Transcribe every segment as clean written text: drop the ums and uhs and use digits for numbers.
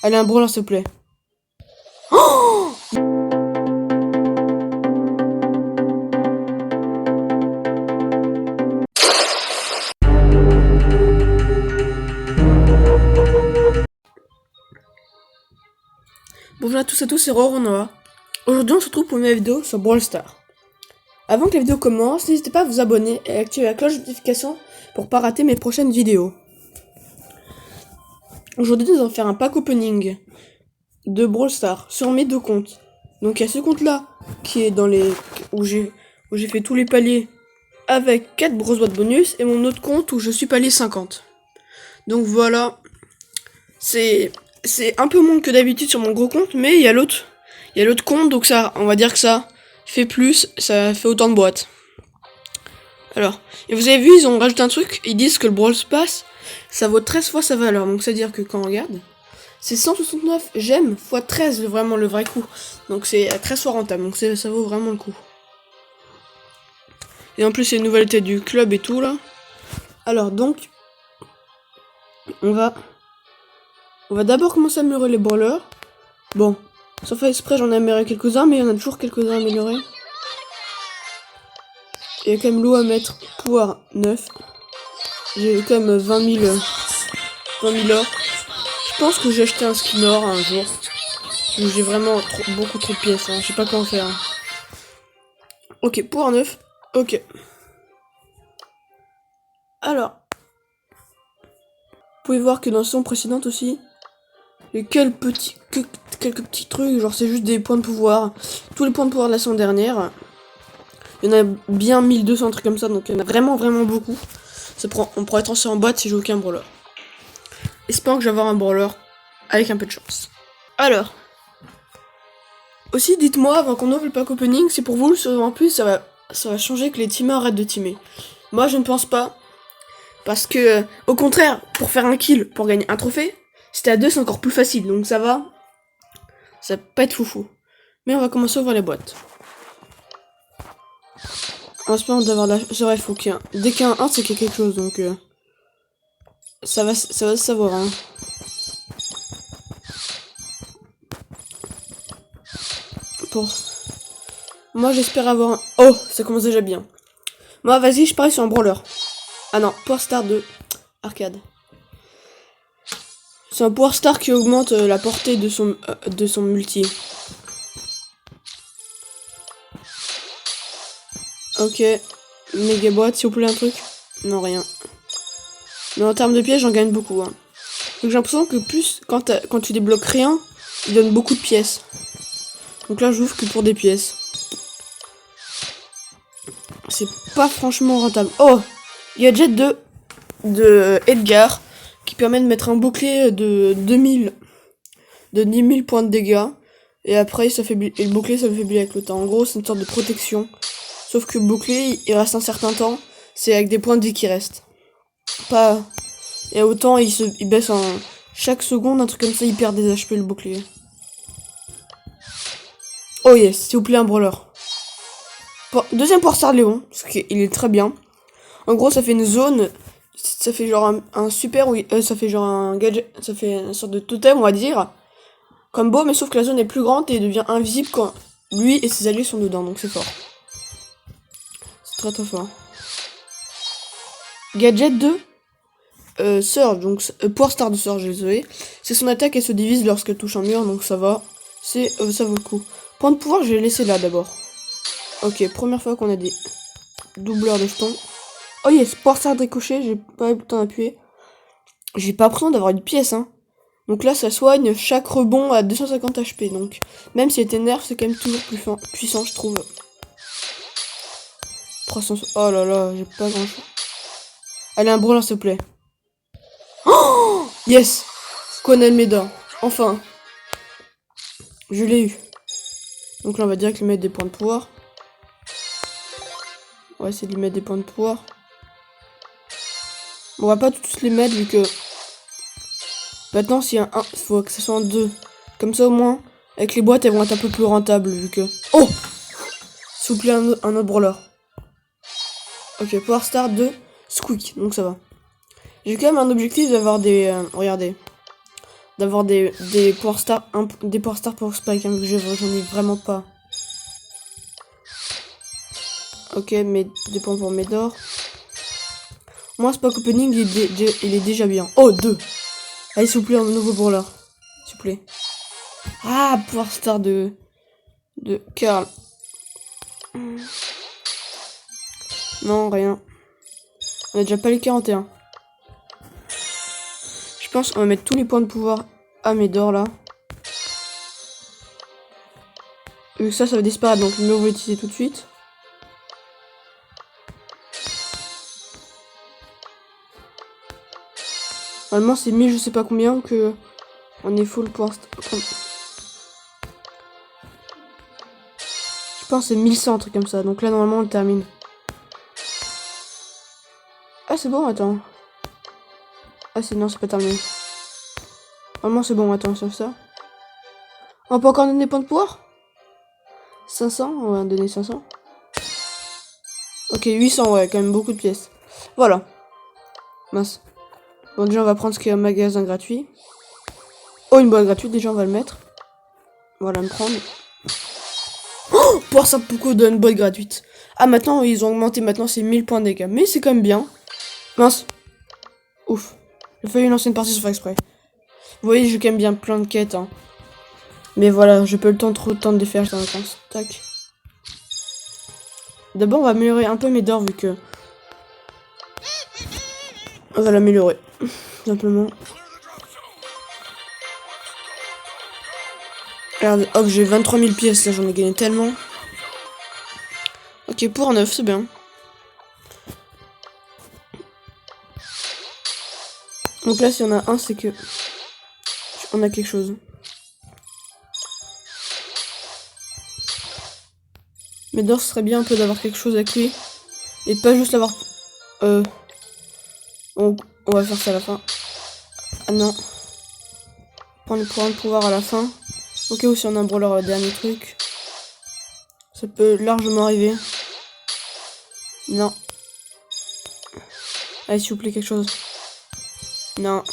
Allez, un brawler, s'il te plaît. Bonjour à tous, c'est Roronoa. Aujourd'hui, on se retrouve pour une nouvelle vidéo sur Brawl Stars. Avant que la vidéo commence, n'hésitez pas à vous abonner et à activer la cloche de notification pour pas rater mes prochaines vidéos. Aujourd'hui, nous allons faire un pack opening de Brawl Stars sur mes deux comptes. Donc, il y a ce compte-là qui est dans les où j'ai fait tous les paliers avec 4 grosses boîtes bonus et mon autre compte où je suis palier 50. Donc voilà, c'est un peu moins que d'habitude sur mon gros compte, mais il y a l'autre compte, donc ça, on va dire que ça fait plus, ça fait autant de boîtes. Alors, et vous avez vu, ils ont rajouté un truc, ils disent que le Brawl Pass, ça vaut 13 fois sa valeur, donc c'est à dire que quand on regarde, c'est 169 gemmes x 13, vraiment le vrai coup. Donc c'est 13 fois rentable, donc ça vaut vraiment le coup. Et en plus, c'est une nouvellité du club et tout, là. Alors, donc, on va d'abord commencer à améliorer les brawlers. Bon, sans faire exprès, j'en ai amélioré quelques-uns, mais il y en a toujours quelques-uns à améliorer. Il y a quand même l'eau à mettre pouvoir 9. J'ai quand même 20 000 or. Je pense que j'ai acheté un skin or un jour. J'ai vraiment beaucoup trop de pièces, hein. Je sais pas comment faire. Ok, pouvoir 9. Ok. Alors, vous pouvez voir que dans la saison précédente aussi, il y a quelques petits trucs, genre c'est juste des points de pouvoir. Tous les points de pouvoir de la saison dernière. Il y en a bien 1200 trucs comme ça, donc il y en a vraiment beaucoup. On pourrait être en boîte si j'ai aucun brawler. Espérons que je vais avoir un brawler avec un peu de chance. Alors, aussi dites-moi avant qu'on ouvre le pack opening, si pour vous en plus ça va changer que les teamers arrêtent de teamer. Moi je ne pense pas, parce que au contraire, pour faire un kill, pour gagner un trophée, si t'es à 2 c'est encore plus facile, donc ça va pas être foufou. Mais on va commencer à ouvrir les boîtes. En espérant d'avoir la... C'est vrai, il faut qu'il y ait un... Dès qu'il y a un 1, c'est qu'il y a quelque chose, donc... Ça va se savoir, hein. Pour... Moi, j'espère avoir un... Oh, ça commence déjà bien. Moi, vas-y, je parie sur un brawler. Ah non, Power Star 2. Arcade. C'est un Power Star qui augmente la portée de son multi. Ok. Méga boîte, s'il vous plaît, un truc. Non, rien. Mais en termes de pièces, j'en gagne beaucoup, hein. Donc j'ai l'impression que plus, quand tu débloques rien, il donne beaucoup de pièces. Donc là, j'ouvre que pour des pièces. C'est pas franchement rentable. Oh, gadget de Edgar qui permet de mettre un bouclier de 10 000 points de dégâts. Et après, et le bouclier, ça faiblit avec le temps. En gros, c'est une sorte de protection. Sauf que le bouclier, il reste un certain temps. C'est avec des points de vie qui restent. Pas... Et autant, il baisse en... Chaque seconde, un truc comme ça, il perd des HP, le bouclier. Oh yes, s'il vous plaît, un brawler. Deuxième Power Star Léon, parce qu'il est très bien. En gros, ça fait une zone, ça fait genre un super, oui, ça fait genre un gadget, ça fait une sorte de totem, on va dire. Comme beau, mais sauf que la zone est plus grande et devient invisible quand lui et ses alliés sont dedans, donc c'est fort. C'est très fort. Gadget 2, Surge, donc Power Star de Surge, désolé. C'est son attaque, elle se divise lorsqu'elle touche un mur, donc ça va. Ça vaut le coup. Point de pouvoir, je vais laisser là d'abord. Ok, première fois qu'on a des doubleurs de jetons. Oh yes, Power Star de ricochet, j'ai pas eu le temps d'appuyer. J'ai pas l'impression d'avoir une pièce, hein. Donc là, ça soigne chaque rebond à 250 HP, donc même si elle était nerf, c'est quand même toujours plus puissant, je trouve. 300... Oh là là, j'ai pas grand chose. Allez, un brawler, s'il te plaît. Oh yes, Conan Meda, enfin. Je l'ai eu. Donc là, on va direct lui mettre des points de pouvoir. On va essayer de lui mettre des points de pouvoir. On va pas tous les mettre vu que... Maintenant, s'il y a un, il faut que ce soit un 2. Comme ça, au moins, avec les boîtes, elles vont être un peu plus rentables vu que... Oh, s'il vous plaît, un autre brawler. Ok, Power Star 2, Squeak, donc ça va. J'ai quand même un objectif d'avoir des... regardez. d'avoir des pouvoirs star, des pouvoirs star pour Spike, hein, que j'en ai vraiment pas. Ok, mais des points pour Médor. Moi, Spike Opening, il est déjà bien. Oh, 2. Allez, s'il vous plaît, un nouveau brawler. S'il vous plaît. Ah, pouvoir star de Carl. Non, rien. On a déjà pas les 41. Je pense qu'on va mettre tous les points de pouvoir à Médor, là. Vu que ça va disparaître, donc mieux on va l'utiliser tout de suite. Normalement, c'est 1000 je sais pas combien que on est full pour l'instant. Je pense que c'est 1100, un truc comme ça. Donc là, normalement, on le termine. Ah, c'est bon, attends. Ah, non, c'est pas terminé. Normalement, c'est bon, attends, c'est ça. On peut encore donner des points de pouvoir 500, on va donner 500. Ok, 800, ouais, quand même beaucoup de pièces. Voilà. Mince. Bon, déjà, on va prendre ce qui est un magasin gratuit. Oh, une boîte gratuite, déjà, on va le mettre. Voilà, me prendre. Oh, pour ça, beaucoup donne une boîte gratuite. Ah, maintenant, ils ont augmenté, maintenant, c'est 1000 points de dégâts. Mais c'est quand même bien. Mince. Ouf. J'ai failli lancer une partie sans faire exprès. Vous voyez, j'ai quand même bien plein de quêtes, hein. Mais voilà, j'ai pas eu le temps, trop de temps de les faire, je pense. Tac. D'abord, on va améliorer un peu Médor, vu que... On va l'améliorer. Simplement. Regarde, hop, j'ai 23 000 pièces, là, j'en ai gagné tellement. Ok, pour 9, c'est bien. Donc là, si on a un, c'est que... On a quelque chose. Médor, ce serait bien un peu d'avoir quelque chose avec lui. Et pas juste l'avoir... On va faire ça à la fin. Ah non. Prendre le point de pouvoir à la fin. Ok, ou si on a un brawler, dernier truc. Ça peut largement arriver. Non. Allez, s'il vous plaît, quelque chose. Non.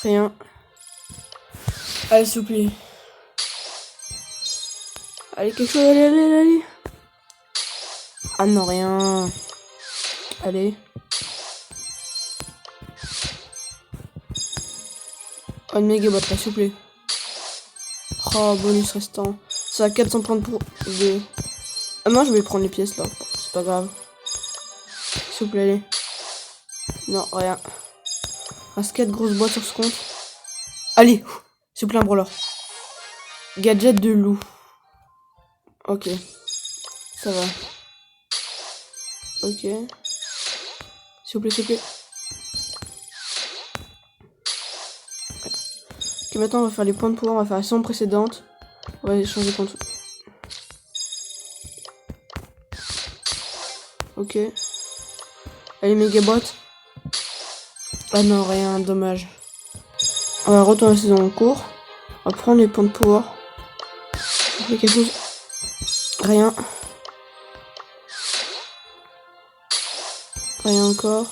Rien. Allez, s'il vous plaît. Allez, quelque chose, allez, allez, allez. Ah non, rien. Allez. Oh, une méga boîte là, s'il vous plaît. Oh, bonus restant. Ça a 400 points pour... de... Ah, moi, je vais prendre les pièces là. C'est pas grave. S'il vous plaît, allez. Non, rien. Reste 4 grosses boîtes sur ce compte. Allez, s'il vous plaît, un brawler. Gadget de loup. Ok. Ça va. Ok. S'il vous plaît, s'il vous plaît. Ok, maintenant on va faire les points de pouvoir, on va faire la saison précédente. On va changer de compte. Ok. Allez, méga boîte. Ah non, rien, dommage. On va retourner la saison en cours. On va prendre les points de pouvoir. On fait quelque chose. Rien. Rien encore.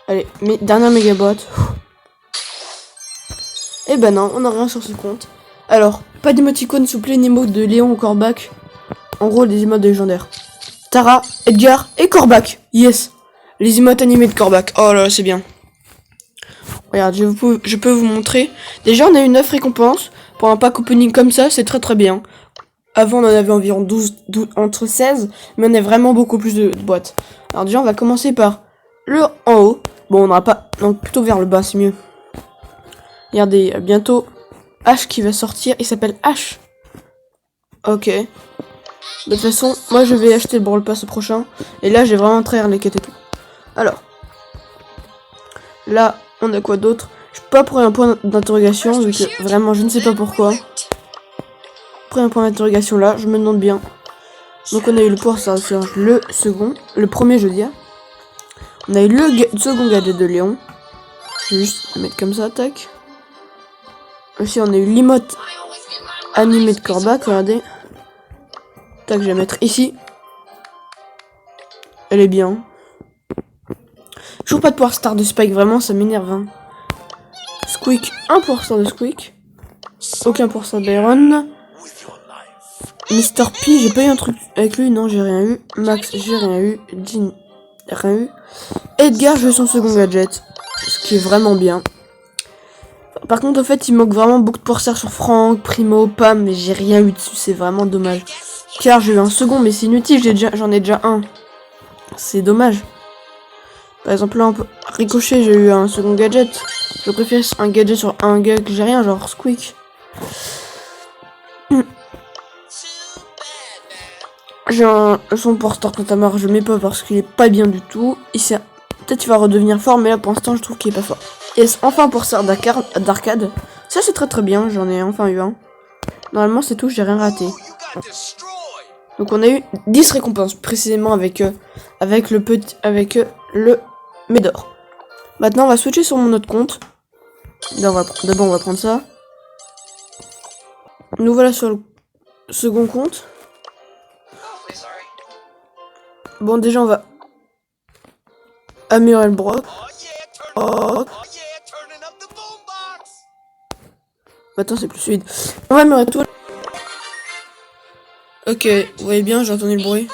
Allez, dernière méga boîte. Et ben non, on n'a rien sur ce compte. Alors, pas d'émoticône, s'il vous plaît, Nemo de Léon ou Corbac. En gros, les emotes légendaires. Tara, Edgar et Corbac. Yes. Les emotes animés de Corbac. Oh là là, c'est bien. Regarde, je peux vous montrer. Déjà, on a eu 9 récompenses. Pour un pack opening comme ça, c'est très très bien. Avant, on en avait environ 12, entre 16. Mais on a vraiment beaucoup plus de boîtes. Alors déjà, on va commencer par le en haut. Bon, on n'aura pas... Donc, plutôt vers le bas, c'est mieux. Regardez, bientôt, H qui va sortir. Il s'appelle H. Ok. De toute façon, moi, je vais acheter le Brawl Pass prochain. Et là, j'ai vraiment très les quêtes et tout. Alors. Là, on a quoi d'autre? Je peux pas prendre un point d'interrogation, vu que vraiment, je ne sais pas pourquoi. Après un point d'interrogation là, je me demande bien. Donc on a eu le pouvoir ça sur le second, le premier je veux dire. On a eu le second gadget de Léon. Je vais juste le mettre comme ça, tac. Aussi on a eu l'emote animé de Corbac, regardez. Tac, je vais la mettre ici. Elle est bien. Toujours pas de pouvoir star de Spike, vraiment ça m'énerve. Hein. Squeak, 1% de Squeak. Aucun pourcent d'Iron. Mr. P, j'ai pas eu un truc avec lui, non, j'ai rien eu. Max, j'ai rien eu. Jean, rien eu. Edgar, j'ai eu son second gadget. Ce qui est vraiment bien. Par contre, en fait, il manque vraiment beaucoup de pourcents sur Franck, Primo, Pam, mais j'ai rien eu dessus, c'est vraiment dommage. Car j'ai eu un second, mais c'est inutile, j'en ai déjà un. C'est dommage. Par exemple, là, on peut... Ricochet, j'ai eu un second gadget. Je préfère un gadget sur un gars que j'ai rien, genre Squeak. J'ai un son pour Start Notamment, je le mets pas parce qu'il est pas bien du tout. Peut-être qu'il va redevenir fort, mais là pour l'instant je trouve qu'il est pas fort. Et enfin pour Star d'arcade, ça c'est très bien, j'en ai enfin eu un. Normalement c'est tout, j'ai rien raté. Donc on a eu 10 récompenses précisément avec le Médor. Maintenant on va switcher sur mon autre compte. D'abord on va prendre ça. Nous voilà sur le second compte. Bon, déjà, on va améliorer le Brock. Oh. Maintenant, c'est plus fluide. On va améliorer tout. Ok, vous voyez bien, j'ai entendu le bruit.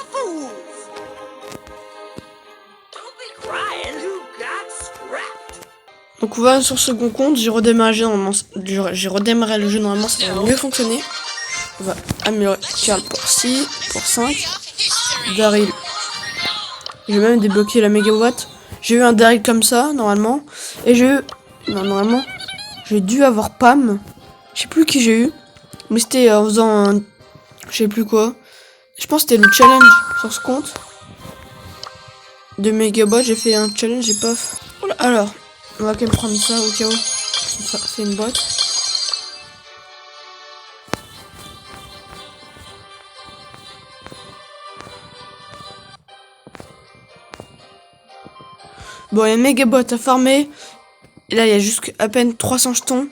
Donc, on va sur ce second compte. J'ai redémarré le jeu normalement, ça va mieux fonctionner. On va améliorer Karl pour 6, pour 5. Daryl. J'ai même débloqué la mégawatt. J'ai eu un Daryl comme ça, normalement. Et j'ai eu... Non, normalement, j'ai dû avoir Pam. Je sais plus qui j'ai eu. Mais c'était en faisant un... Je sais plus quoi. Je pense que c'était le challenge sur ce compte. De mégawatt, j'ai fait un challenge et paf. Voilà. Alors, on va quand même prendre ça au cas où. C'est une boîte. Bon, il y a mégawatt à farmer. Et là, il y a juste à peine 300 jetons.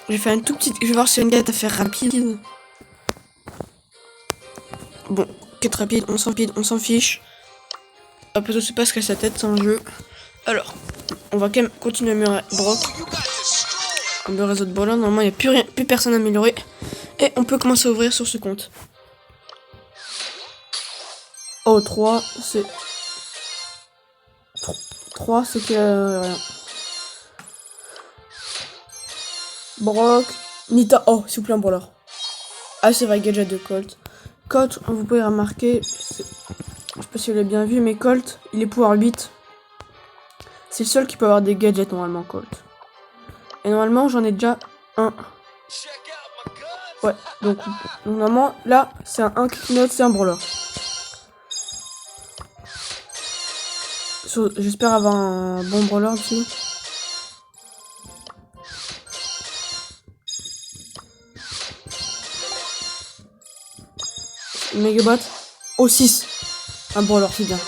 J'ai fait un tout petit... Je vais voir si y a une quête à faire rapide. Bon, quête rapide, on s'en fiche. Après tout, c'est pas ce qu'elle sa tête, c'est un jeu. Alors, on va quand même continuer à améliorer Brock. Comme le réseau de brawlers, normalement il n'y a plus personne à améliorer. Et on peut commencer à ouvrir sur ce compte. Oh, 3, c'est... 3, c'est que... rien. Brock, Nita, oh, s'il vous plaît, un brawler. Ah, c'est vrai, gadget de Colt. Colt, vous pouvez remarquer, je sais pas si vous l'avez bien vu, mais Colt, il est pouvoir 8. C'est le seul qui peut avoir des gadgets normalement, Colt. Et normalement, j'en ai déjà un. Ouais, donc normalement, là, c'est un 1 note, c'est un brawler. J'espère avoir un bon brawler dessus. Megabot. Oh, 6. Un brawler, c'est bien.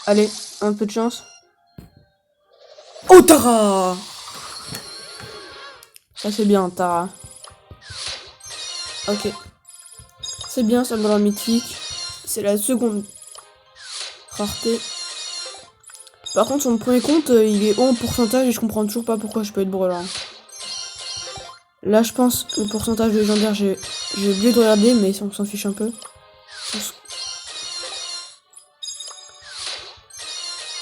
Allez, un peu de chance. Oh, Tara! Ça, c'est bien, Tara. Ok. C'est bien, ça me rend mythique. C'est la seconde rareté. Par contre, sur mon premier compte, il est haut en pourcentage et je comprends toujours pas pourquoi je peux être brawler. Là, je pense, le pourcentage de légendaire, j'ai oublié de regarder, mais on s'en fiche un peu.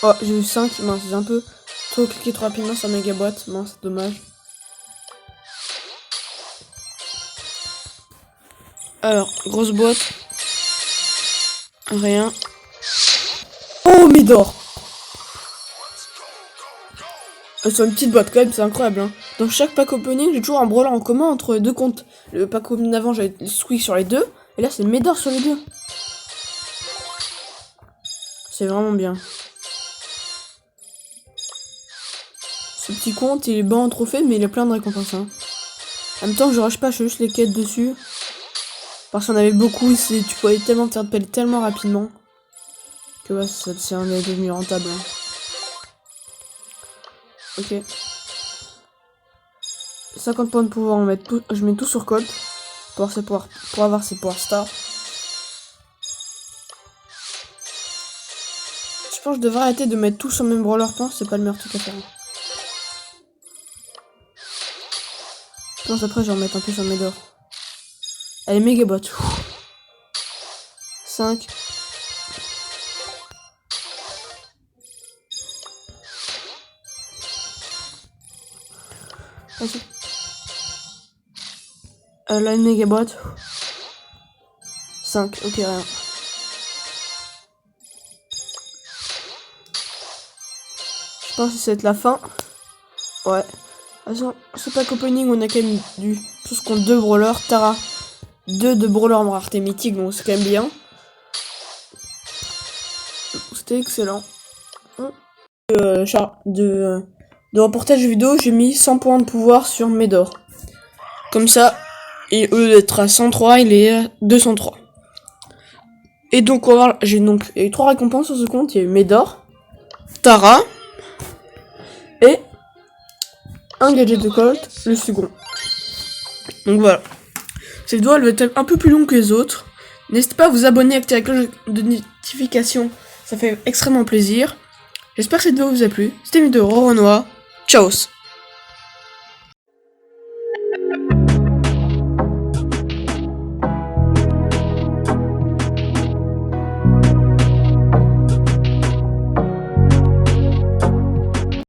Oh, j'ai eu 5, mince, c'est un peu trop cliqué trop rapidement sur méga boîte, mince, dommage. Alors, grosse boîte. Rien. Oh, Médor! Sur une petite boîte quand même, c'est incroyable. Hein. Dans chaque pack opening, j'ai toujours un brawler en commun entre les deux comptes. Le pack opening d'avant, j'avais le Squeak sur les deux. Et là, c'est Médor sur les deux. C'est vraiment bien. Ce petit compte, il est bon en trophée, mais il a plein de récompenses. Hein. En même temps, je rush pas, je fais juste les quêtes dessus. Parce qu'on avait beaucoup, tu pouvais tellement te faire pelle tellement rapidement. Que ouais, ça est devenu rentable. Hein. Ok. 50 points de pouvoir, je mets tout sur Colt. Pour avoir ses pouvoirs star. Je pense que je devrais arrêter de mettre tout sur le même brawler, c'est pas le meilleur truc à faire. Je pense après je vais en mettre un peu sur Médor. Allez, Megabot. 5. Vas-y. Là, une Megabot. 5, ok, rien. Je pense que c'est la fin. Ouais. Attention, c'est pas qu'opening, on a quand même du tout ce qu'on 2 brawlers. Tara, 2 de brawlers en rareté mythique, donc c'est quand même bien. C'était excellent. De reportage vidéo, j'ai mis 100 points de pouvoir sur Médor. Comme ça, et au lieu d'être à 103, il est à 203. Et donc, on va voir, j'ai donc eu 3 récompenses sur ce compte. Il y a eu Médor, Tara, et un gadget de Colt, le second. Donc voilà. Cette vidéo, elle va être un peu plus longue que les autres. N'hésitez pas à vous abonner, activer la cloche de notification. Ça fait extrêmement plaisir. J'espère que cette vidéo vous a plu. C'était une vidéo Renoir. Ciao.